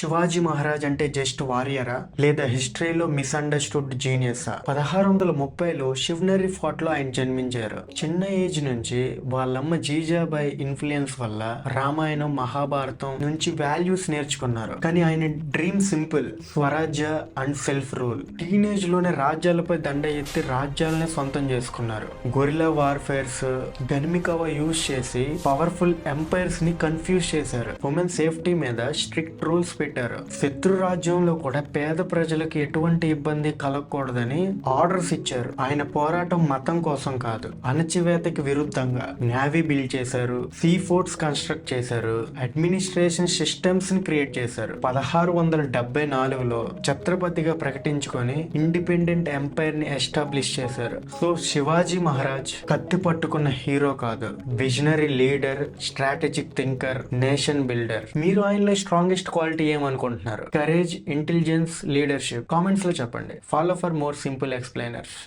శివాజీ మహారాజ్ అంటే జస్ట్ వారియరా లేదా హిస్టరీలో మిస్అండర్స్టూడ్ జీనియసా? 1630లో శివనరి ఫోర్ట్ లో ఆయన జన్మించారు. చిన్న ఏజ్ నుంచి వాళ్ళమ్మ జీజాబాయి ఇన్ఫ్లుయెన్స్ వల్ల రామాయణం, మహాభారతం నుంచి వాల్యూస్ నేర్చుకున్నారు. కానీ ఆయన dream simple, Swarajya and self rule. Teenage లోనే రాజ్యాలపై దండ ఎత్తి రాజ్యాలనే సొంతం చేసుకున్నారు. గొరిలా వార్ఫేర్స్, గన్మికవ యూజ్ చేసి పవర్ఫుల్ ఎంపైర్స్ ని కన్ఫ్యూజ్ చేశారు. ఉమెన్ సేఫ్టీ మీద స్ట్రిక్ట్ రూల్స్ పెట్టారు. శత్రు రాజ్యంలో కూడా పేద ప్రజలకు ఎటువంటి ఇబ్బంది కలగకూడదని ఆర్డర్స్ ఇచ్చారు. ఆయన పోరాటం మతం కోసం కాదు, అణచివేతకి విరుద్ధంగా. నేవీ బిల్డ్ చేశారు, సీ ఫోర్ట్స్ కన్స్ట్రక్ట్ చేశారు, అడ్మినిస్ట్రేషన్ సిస్టమ్స్ ని క్రియేట్ చేశారు. 1674లో ఛత్రపతిగా ప్రకటించుకొని ఇండిపెండెంట్ ఎంపైర్ ని ఎస్టాబ్లిష్ చేశారు. సో శివాజీ మహారాజ్ కత్తి పట్టుకున్న హీరో కాదు, visionary leader, strategic thinker, nation builder. మీరు ఆయనలో స్ట్రాంగెస్ట్ క్వాలిటీ ఏమనుకుంటున్నారు? Courage, intelligence, leadership? కామెంట్స్ లో చెప్పండి. Follow for more simple ఎక్స్ప్లెయినర్స్.